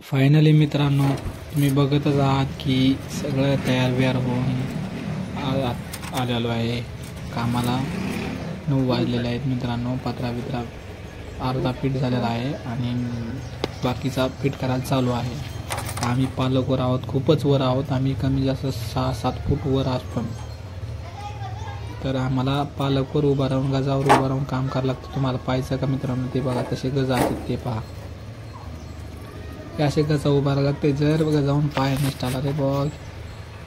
Finally मित्रांनो, तुम्ही बघतच आहात की सगळं तयार बियार होऊन आलेलो आहे कामाला. 9 वाजलेले आहेत मित्रांनो. पत्रा बित्रा अर्धा फिट झालेला आहे आणि बाकीचा फिट करायला चालू आहे. आम्ही पालक वर आहोत, खूपच वर आहोत. आम्ही कमी जास्त 6-7 फूट वर असतो. तर आम्हाला पालकवर उभा राहून, गजावर उभा राहून काम करावं लागतं. तुम्हाला पाहायचं का मित्रांनो? ते बघा तसे गज आहेत, ते पहा. असे गजा उभा राहावं लागते. जर बघा जाऊन पाय निष्ठाला रे बघ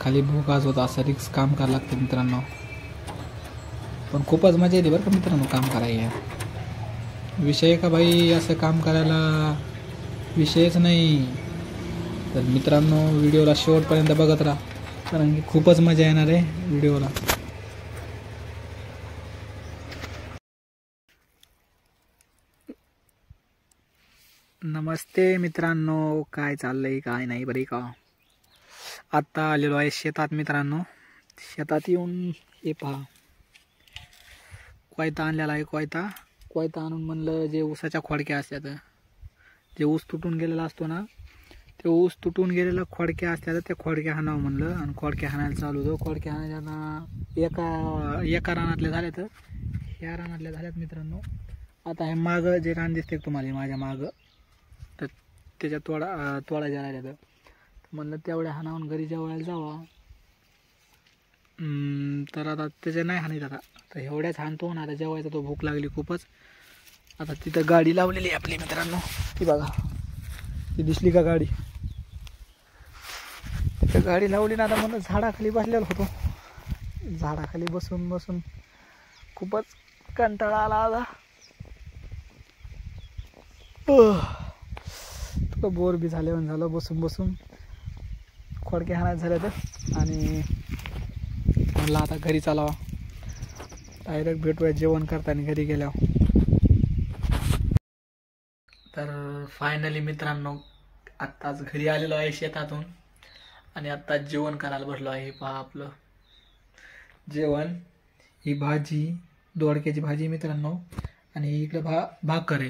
खाली भोगाच होता. असं रिक्स काम करावं लागतं मित्रांनो. पण खूपच मजा येते बरं का मित्रांनो काम करायला. विषय का भाई असं काम करायला विषयच नाही. तर मित्रांनो व्हिडिओला शेवटपर्यंत बघत राहा, कारण की खूपच मजा येणार आहे व्हिडिओला. नमस्ते मित्रांनो, काय चाललंय काय नाही बरे का? आत्ता आलेलो आहे शेतात मित्रांनो. शेतात येऊन हे पहा, कोयता आणलेला आहे. कोयता आणून म्हणलं जे ऊसाच्या खोडक्या असतात, जे ऊस तुटून गेलेला असतो ना, ते ऊस तुटून गेलेला खोडक्या असतात, त्या खोडक्या हाणावं म्हणलं. आणि खोडक्या हाणायला चालू होतो. खोडक्या हाणायला एका रानातल्या झाल्या, तर ह्या रानातल्या झाल्यात मित्रांनो. आता हे मागं जे रान दिसते तुम्हाला माझ्या मागं, तर त्याच्या तोडायच्या राहिल्या. तर म्हणलं तेवढ्या हाणावून घरी जेवायला जावा. तर आता त्याच्या नाही हाणीत आता. तर एवढ्याच हाणतो ना आता जेवायचा. तो भूक लागली खूपच. आता तिथं गाडी लावलेली आहे आपली मित्रांनो. ती बघा, ती दिसली का गाडी? तिथं गाडी लावली ना. आता म्हणलं झाडाखाली बसलेलो होतो. झाडाखाली बसून बसून खूपच कंटाळा आला आता. थोडं बोर बी झालं बसून बसून. खोडके हाणायचं झालं तर. आणि म्हणलं आता घरी चालावा. डायरेक्ट भेटूया जेवण करताना घरी गेल्यावर. तर फायनली मित्रांनो आत्ताच घरी आलेलो आहे शेतातून. आणि आत्ताच जेवण करायला बसलो आहे. पहा आपलं जेवण. ही भाजी, दोडक्याची भाजी मित्रांनो. आणि इकडे भाकर आहे.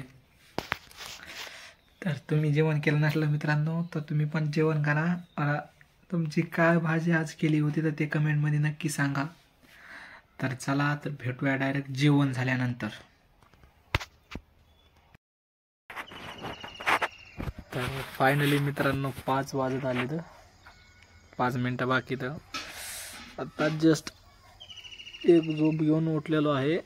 तर तुम्ही जेवण केलं नसलं मित्रांनो, तर तुम्ही पण जेवण करा. तुमची काय भाजी आज केली होती तर ते कमेंटमध्ये नक्की सांगा. तर चला, तर भेटूया डायरेक्ट जेवण झाल्यानंतर. तर फायनली मित्रांनो 5 वाजत आले. तर 5 मिनटं बाकी. तर आता जस्ट एक झोप घेऊन उठलेलो आहे.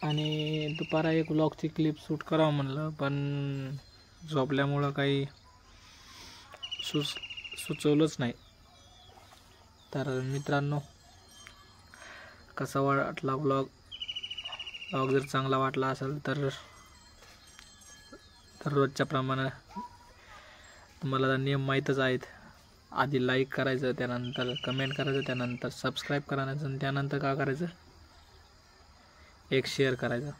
आणि दुपारा एक व्लॉगची क्लिप शूट करावं म्हणलं, पण झोपल्यामुळं काही सुचवलंच नाही. तर मित्रांनो कसा वाटला व्लॉग जर चांगला वाटला असेल तर रोजच्या प्रमाणे तुम्हाला नियम माहीतच आहेत. आधी लाईक करायचं, त्यानंतर कमेंट करायचं, त्यानंतर सबस्क्राईब करायचं, आणि त्यानंतर काय करायचं, एक शेअर करायचं.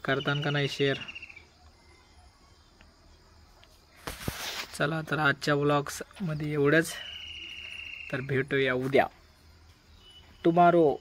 करताना का नाही शेअर? चला, तर आजच्या व्लॉग्समध्ये एवढंच. तर भेटूया उद्या, टुमारो.